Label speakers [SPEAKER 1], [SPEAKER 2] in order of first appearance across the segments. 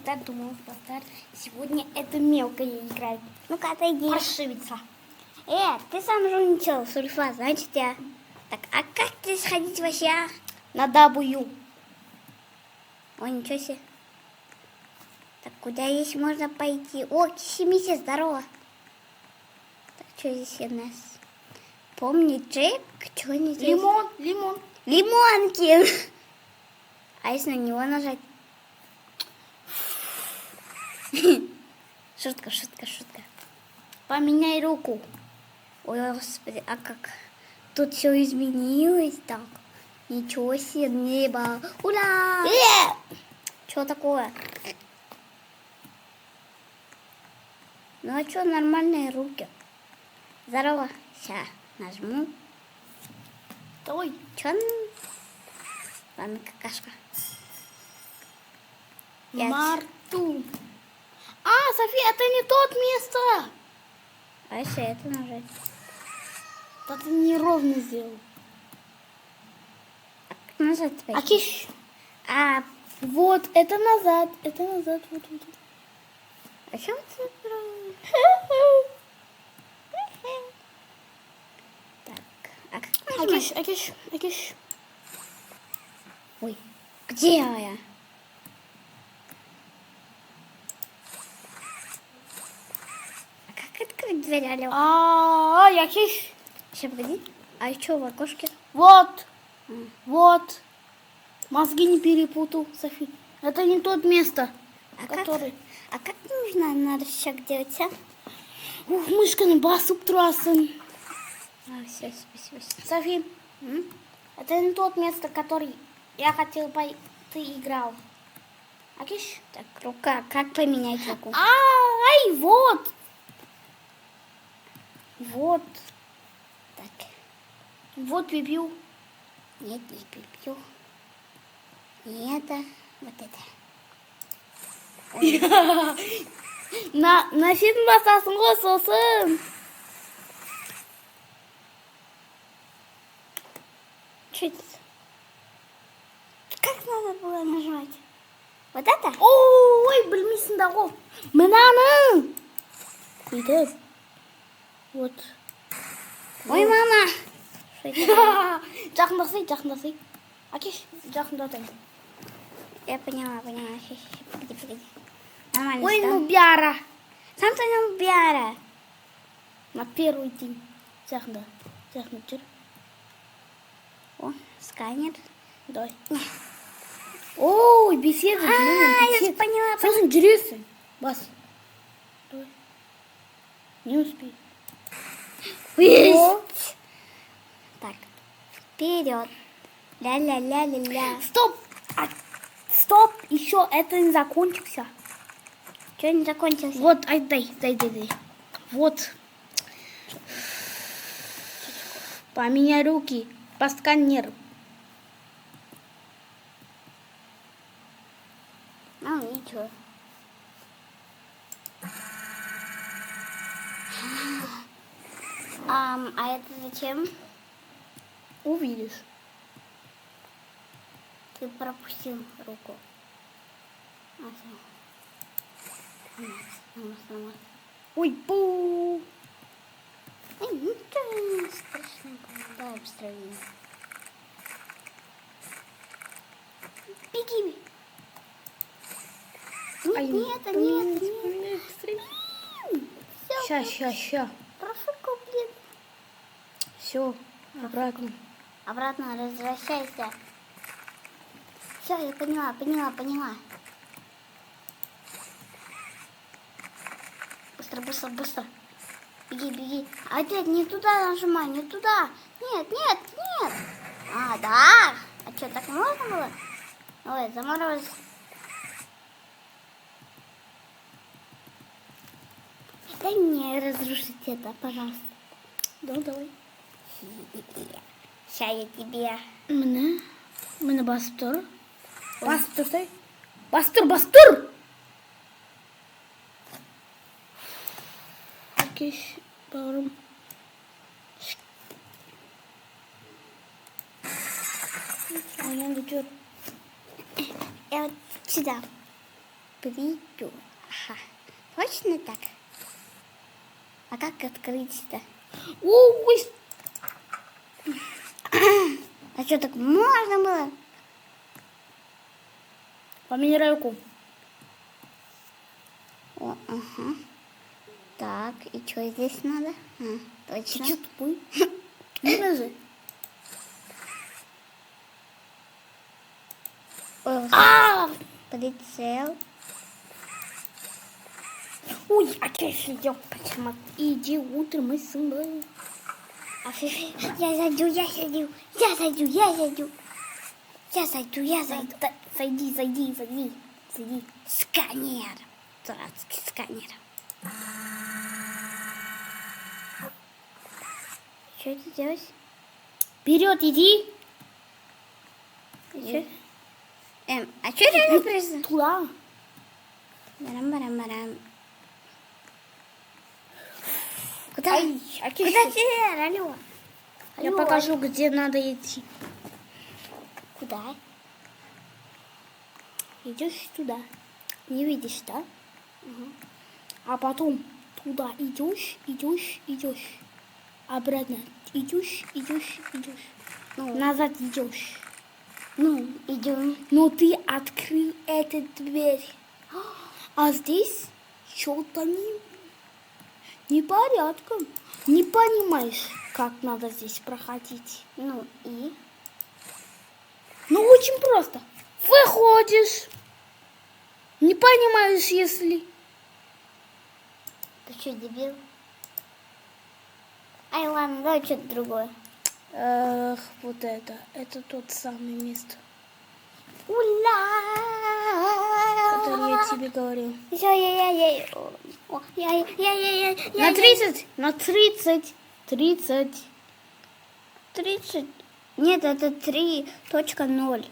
[SPEAKER 1] думал, бастард. Сегодня это мелкая играет. Ну-ка, отойди.
[SPEAKER 2] Паршивица.
[SPEAKER 1] Ты сам же уничал сульфа, значит я. Так, а как ты сходить вообще?
[SPEAKER 2] На W.
[SPEAKER 1] Ой, ничего себе. Так, куда здесь можно пойти? О, Кисимися, здорово. Так, что здесь у нас? Помни, Джек, что не здесь?
[SPEAKER 2] Лимон.
[SPEAKER 1] Лимонки. А если на него нажать? Шутка.
[SPEAKER 2] Поменяй руку.
[SPEAKER 1] Ой, господи, а как? Тут все изменилось так. Ничего себе, небо. Ура! Что такое? Ну а что, нормальные руки. Здорово. Сейчас нажму.
[SPEAKER 2] Давай.
[SPEAKER 1] Чё? Ладно, какашка. Пять.
[SPEAKER 2] Марту. София, это не тот место.
[SPEAKER 1] А если это нажать?
[SPEAKER 2] Да ты неровно сделал.
[SPEAKER 1] Как нажать теперь?
[SPEAKER 2] Акиш.
[SPEAKER 1] А,
[SPEAKER 2] Вот, это назад. Вот.
[SPEAKER 1] о чем ты играешь? Так, а как нажимать?
[SPEAKER 2] Акиш.
[SPEAKER 1] Ой, где я? А как открыть дверь, алло?
[SPEAKER 2] Акиш.
[SPEAKER 1] Сейчас, погоди. А что в окошке?
[SPEAKER 2] Вот. Мозги не перепутал, Софи. Это не тот место, который...
[SPEAKER 1] Как нужно на рычаг делать, а?
[SPEAKER 2] Мышками басуп трассен.
[SPEAKER 1] Все, спасибо.
[SPEAKER 2] Софи, это не тот место, который я хотел бы ты играл. Акиш?
[SPEAKER 1] Так, рука. Как поменять руку?
[SPEAKER 2] Вот.
[SPEAKER 1] Так,
[SPEAKER 2] Вот пипил.
[SPEAKER 1] нет, не пипью. Не это, вот это.
[SPEAKER 2] На фильм басасын ғой сосын.
[SPEAKER 1] Что это? Как надо было нажимать? Вот это?
[SPEAKER 2] Ой, білмейсің да ғой. Мынаны. Бүйтіп. Вот.
[SPEAKER 1] Ой, мама.
[SPEAKER 2] Жақындасай. Акиш, жақындатай.
[SPEAKER 1] Я поняла. Щас, погоди. Нормально.
[SPEAKER 2] Ой,
[SPEAKER 1] стал.
[SPEAKER 2] ну бяра.
[SPEAKER 1] Сам ты нам бяра.
[SPEAKER 2] На первый день. Жақында жүр.
[SPEAKER 1] О, сканер.
[SPEAKER 2] Давай. Ой, беседа.
[SPEAKER 1] Я поняла.
[SPEAKER 2] Сосын жүресің. Бас. Давай. Не успей.
[SPEAKER 1] Есть. Так, вперед. Ля-ля-ля-ля-ля.
[SPEAKER 2] Стоп, еще это не закончился.
[SPEAKER 1] Что не закончился?
[SPEAKER 2] Вот, дай. Вот. Поменяй руки по сканеру.
[SPEAKER 1] Ну, ничего. А это зачем?
[SPEAKER 2] Увидишь.
[SPEAKER 1] Ты пропустил руку. Нормально.
[SPEAKER 2] Ой, пу.
[SPEAKER 1] Ничего страшного. Давай быстрее. Беги. Нет.
[SPEAKER 2] Ща.
[SPEAKER 1] Профукал, блин.
[SPEAKER 2] Все, обратно.
[SPEAKER 1] Обратно возвращайся. Все, я поняла. Быстро. Беги. Опять не туда нажимай, не туда. Нет. Да. А что, так можно было? Ой, заморозь. Дай мне разрушить это, пожалуйста.
[SPEAKER 2] Давай.
[SPEAKER 1] Сейчас я тебе...
[SPEAKER 2] Мені басып тұр. Бастыр. Акиш, бауырым.
[SPEAKER 1] Я вот сюда. приду. Ага. Точно так? А как открыть-то?
[SPEAKER 2] Ой,
[SPEAKER 1] А что, так можно было?
[SPEAKER 2] поменяй руку.
[SPEAKER 1] О, ага. Так, и что здесь надо? А,
[SPEAKER 2] Ты
[SPEAKER 1] точно.
[SPEAKER 2] что тупой? Не ложи.
[SPEAKER 1] О, прицел.
[SPEAKER 2] Ой, а ты сидел, почему? Иди утром и сымай.
[SPEAKER 1] Я зайду, я зайду, я зайду, я зайду. Я зайду, я зайду.
[SPEAKER 2] Зайди.
[SPEAKER 1] Сканер. Дурацкий сканер. Что это делать?
[SPEAKER 2] Вперед иди.
[SPEAKER 1] Чё? А что это написано?
[SPEAKER 2] Туда.
[SPEAKER 1] Барам-барам-барам. Куда?
[SPEAKER 2] Ай, а ты
[SPEAKER 1] Куда
[SPEAKER 2] что?
[SPEAKER 1] теперь? Алло.
[SPEAKER 2] Я
[SPEAKER 1] Алло.
[SPEAKER 2] покажу, где надо идти.
[SPEAKER 1] Куда?
[SPEAKER 2] Идешь туда. Не видишь, да? А потом туда идешь. Обратно идешь.
[SPEAKER 1] Ну,
[SPEAKER 2] Назад идешь.
[SPEAKER 1] ну, идем.
[SPEAKER 2] Но ты открыл эту дверь. А здесь что-то непорядком. Не понимаешь, как надо здесь проходить.
[SPEAKER 1] Ну, и?
[SPEAKER 2] Ну, очень просто. Выходишь. Не понимаешь, если...
[SPEAKER 1] Ты что, дебил? Ай, ладно, давай что-то другое.
[SPEAKER 2] Эх, вот это. Это тот самый место, который я тебе говорил. На 30. На 30.
[SPEAKER 1] 30. Нет, это 3.0.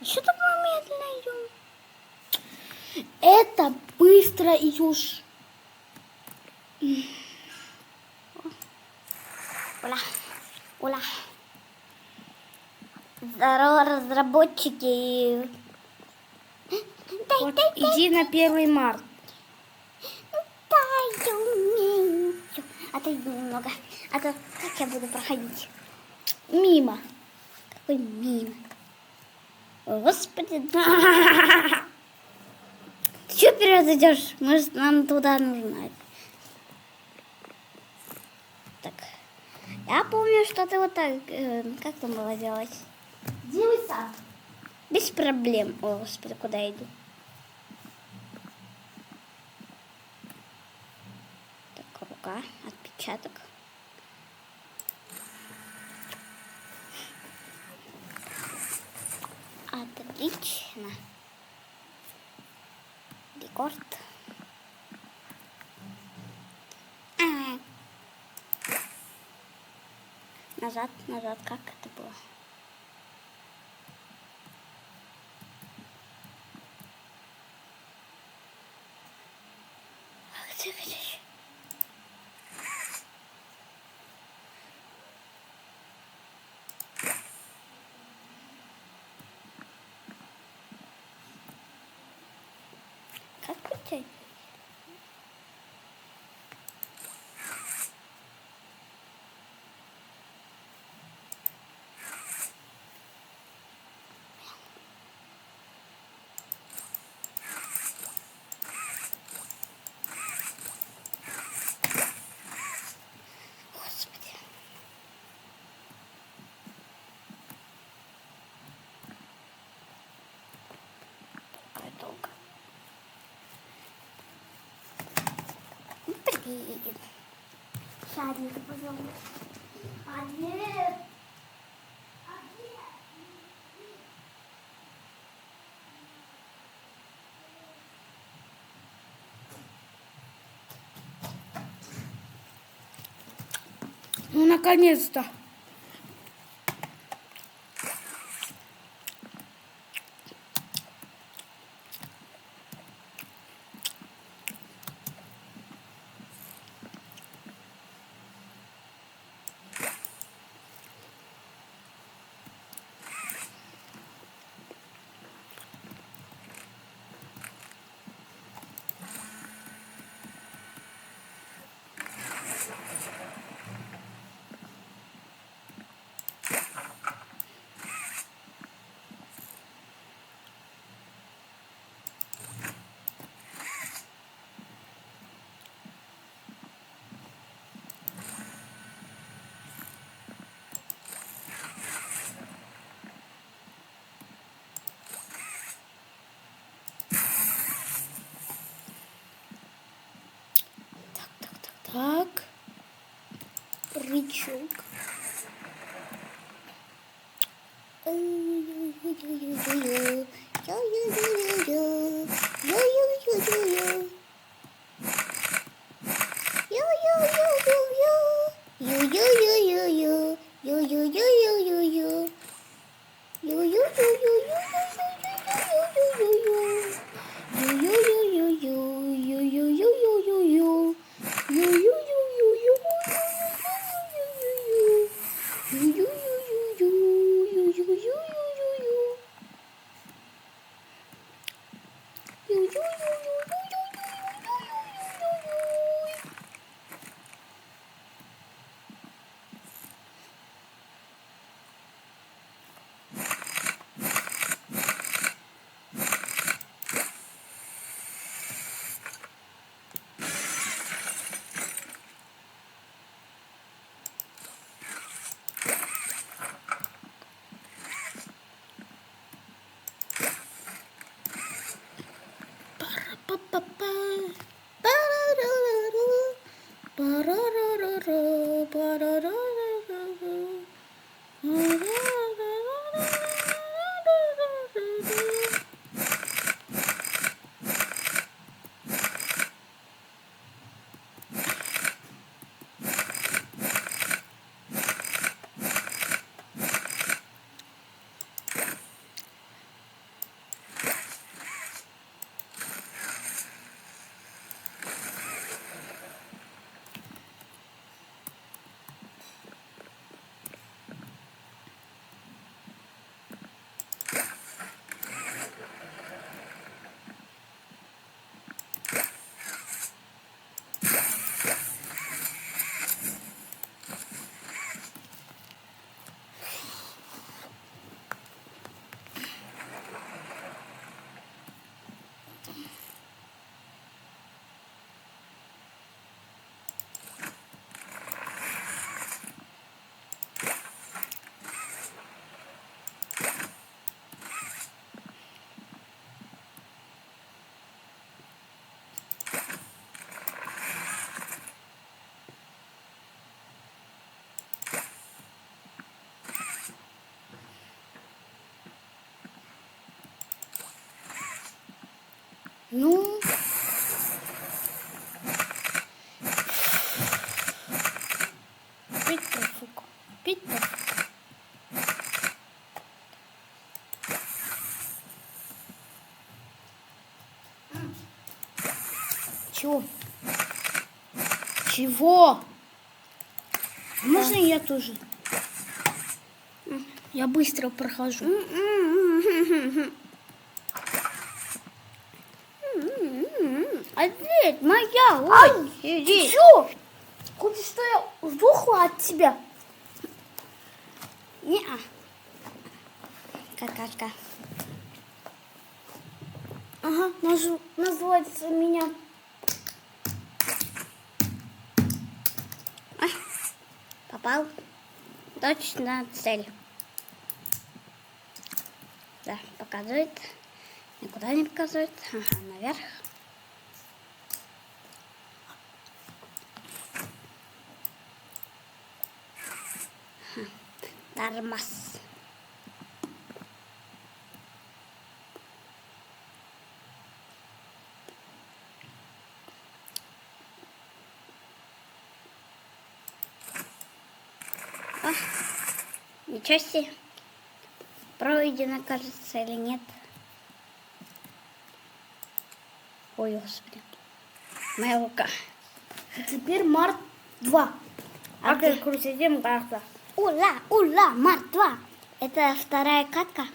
[SPEAKER 1] Что так мы медленно идем?
[SPEAKER 2] Это быстро идешь.
[SPEAKER 1] Ула. Здорово, разработчики.
[SPEAKER 2] Вот, иди на 1 марта.
[SPEAKER 1] Дай умею. Отойди немного. А то как я буду проходить?
[SPEAKER 2] Мимо.
[SPEAKER 1] Какой мимо. Господи. Ты что вперед идешь? Может, нам туда нужно. Так. Я помню, что ты вот так... как там было делать?
[SPEAKER 2] Делай сам.
[SPEAKER 1] Без проблем. О, господи, куда я иду? Так, рука, отпечаток. Отлично. Рекорд. Назад, как это было? Ах ты, блядь. Как это? Господи. Такая долго. Блин. Шарик, пожалуйста. А нет.
[SPEAKER 2] Ну, наконец-то. грузовичок. Ну, пить профук, пить профук. Чего? Чего? Можно я тоже? Я быстро прохожу.
[SPEAKER 1] Ответь, моя очередь.
[SPEAKER 2] Чё? Хочешь, что я сдохла от тебя?
[SPEAKER 1] Не-а. Какашка.
[SPEAKER 2] Ага, называется меня.
[SPEAKER 1] Попал. Точно цель. Да, показывает. Никуда не показывает. Ага, наверх. Нормас. А, ничего себе. Пройдено, кажется, или нет. Ой, господи. Моя рука.
[SPEAKER 2] Теперь Март 2. А
[SPEAKER 1] Окей.
[SPEAKER 2] ты крутидем как-то.
[SPEAKER 1] Ура, ура, Март 2. Это вторая катка.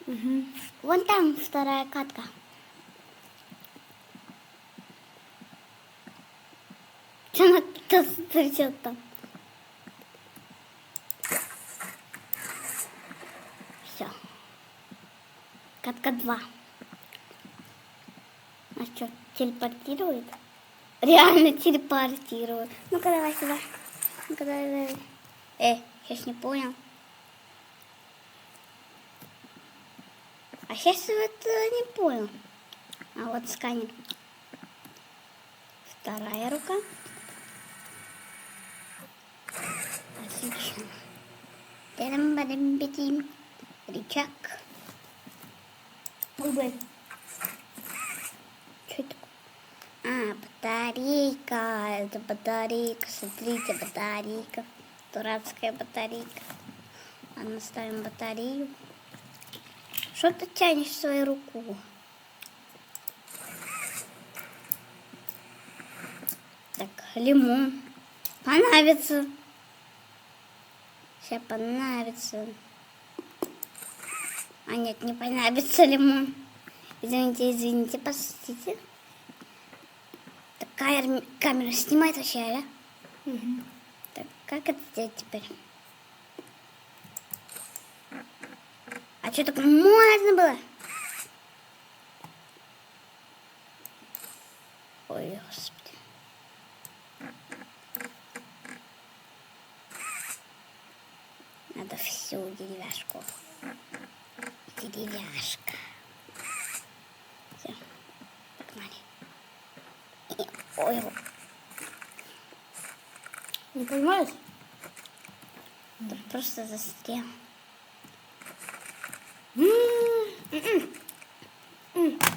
[SPEAKER 2] Угу.
[SPEAKER 1] Вон там вторая катка. Что она трясет там? Все. Катка 2. А что, телепортирует? Реально телепортирует. Ну-ка, давай сюда. Ну-ка, давай. Сейчас не понял. А сейчас вот не понял. А вот сканер. Вторая рука. Отлично. Терем-барем-бетим. Рычаг.
[SPEAKER 2] Ой,
[SPEAKER 1] Что это такое? Батарейка. Это батарейка. Смотрите, батарейка. Дурацкая батарейка. Ладно, ставим батарею. Что ты тянешь в свою руку? Так, лимон. Понравится. Сейчас понравится. А нет, не понравится лимон. Извините, простите. Так, камера снимает вообще, да?
[SPEAKER 2] Угу.
[SPEAKER 1] Так, как это сделать теперь? А что так можно было? Ой, господи. Надо всю деревяшку. Деревяшка. Все, погнали. Ой,
[SPEAKER 2] Не понимаешь?
[SPEAKER 1] да просто застрял.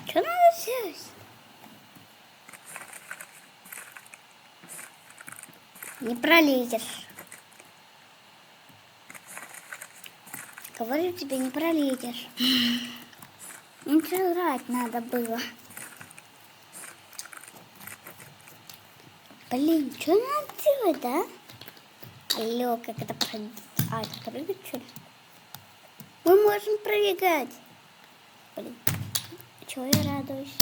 [SPEAKER 1] Что надо сделать? Не пролезешь. Говорю тебе, не пролезешь. Интеграть надо было. Блин, что надо делать, да? Алло, как это прыгать? А, это прыгать, что ли? Мы можем прыгать. Блин, чего я радуюсь?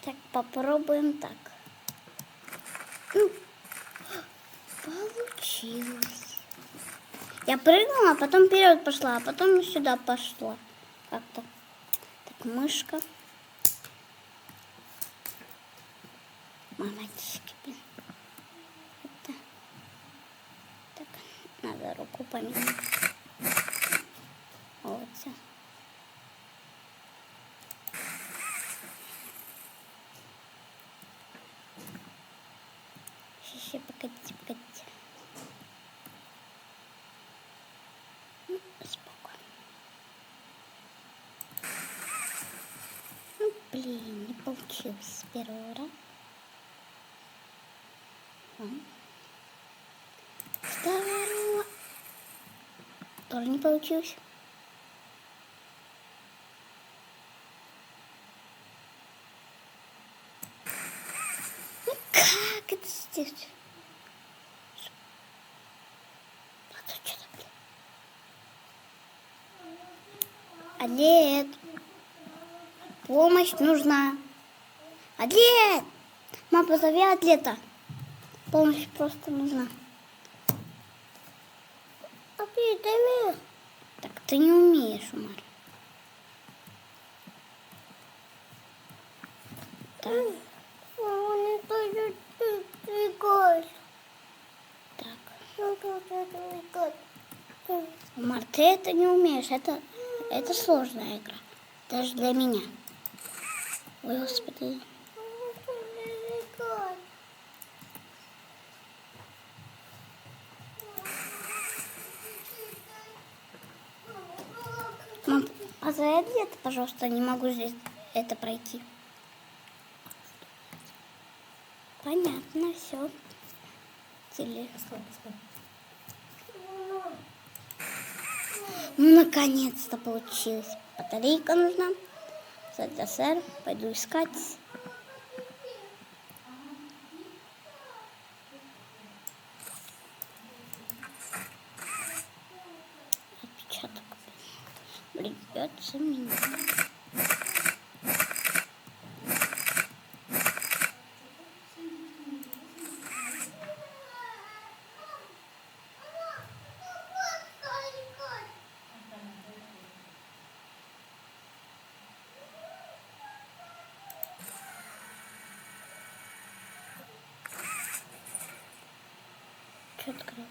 [SPEAKER 1] Так, попробуем так. Получилось. Я прыгнула, а потом вперед пошла, а потом сюда пошла. Как-то. Так, мышка. Мамочки, блин. Это. Так, надо руку поменять. Вот все. Сейчас, погодите. Спокойно. Блин, не получилось с первого раза. Второго. Тоже не получилось. Ну как это сделать? А то что-то, блин. Адлет. Помощь нужна. Адлет! Мама, позови атлета. Помощь просто нужна. Так ты не умеешь, Умар. Так. Так. Умар, ты это не умеешь. Это сложная игра. Даже для меня. Ой, господи. Мам, позови атлета, пожалуйста. Не могу здесь это пройти. Понятно, все. Ну, наконец-то получилось. Батарейка нужна. СССР. Пойду искать. Отпечаток. Придется мне. Что открылось?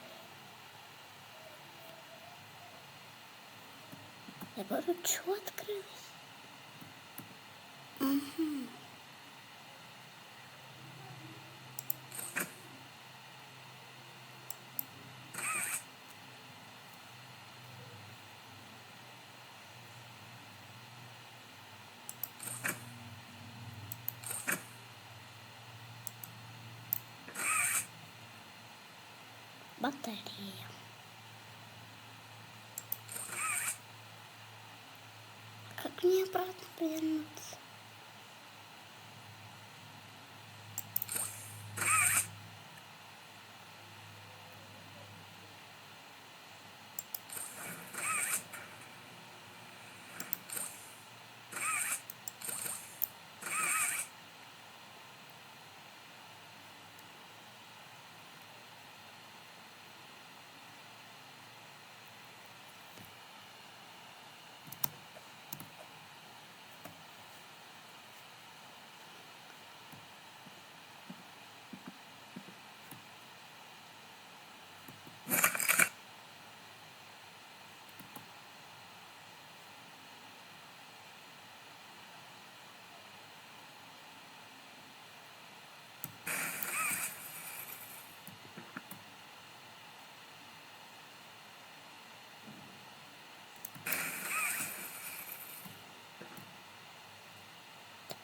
[SPEAKER 1] Я говорю, что открылось? Угу.
[SPEAKER 2] батарея. Как мне обратно повернуться?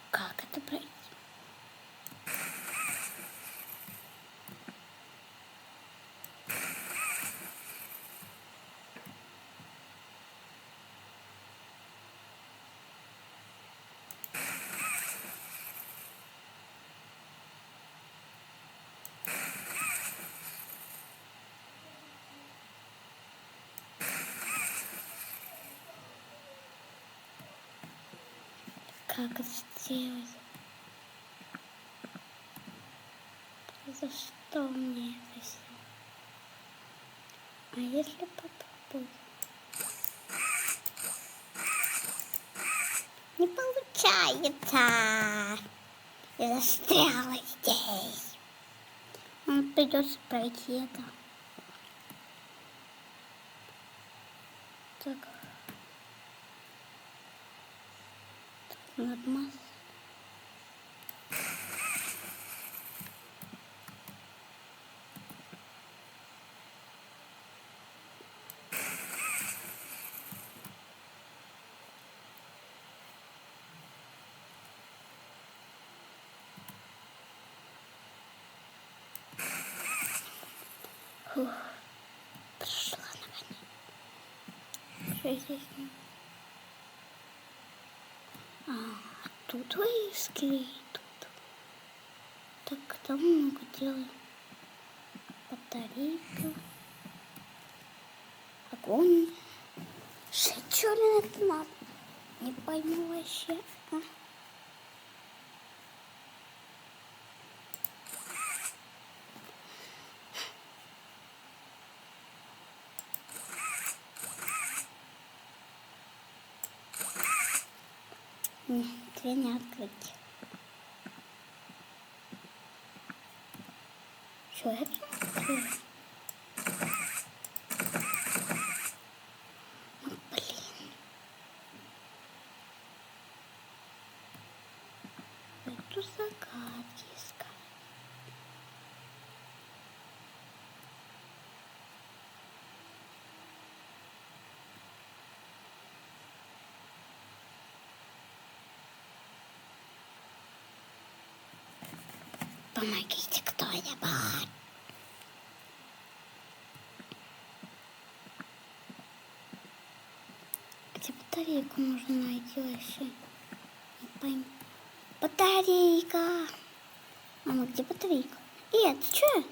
[SPEAKER 2] Как это пройти? Как это сделать? За что мне это сделать? А если попробую? Не получается. Я застряла здесь. Нам придется пройти это. Так. Нормально. Фух, пришла наконец. Что здесь? Тут вывески. Тут. Так, там много дела. Батарейка. Огонь. Что ли это надо? Не пойму вообще. Нет, дверь не открыть. Что это? Ну, блин. Эту загадки искать. Помогите кто-нибудь. Где батарейку можно найти вообще? Не пойму. Батарейка. Мама, где батарейка? Ты что?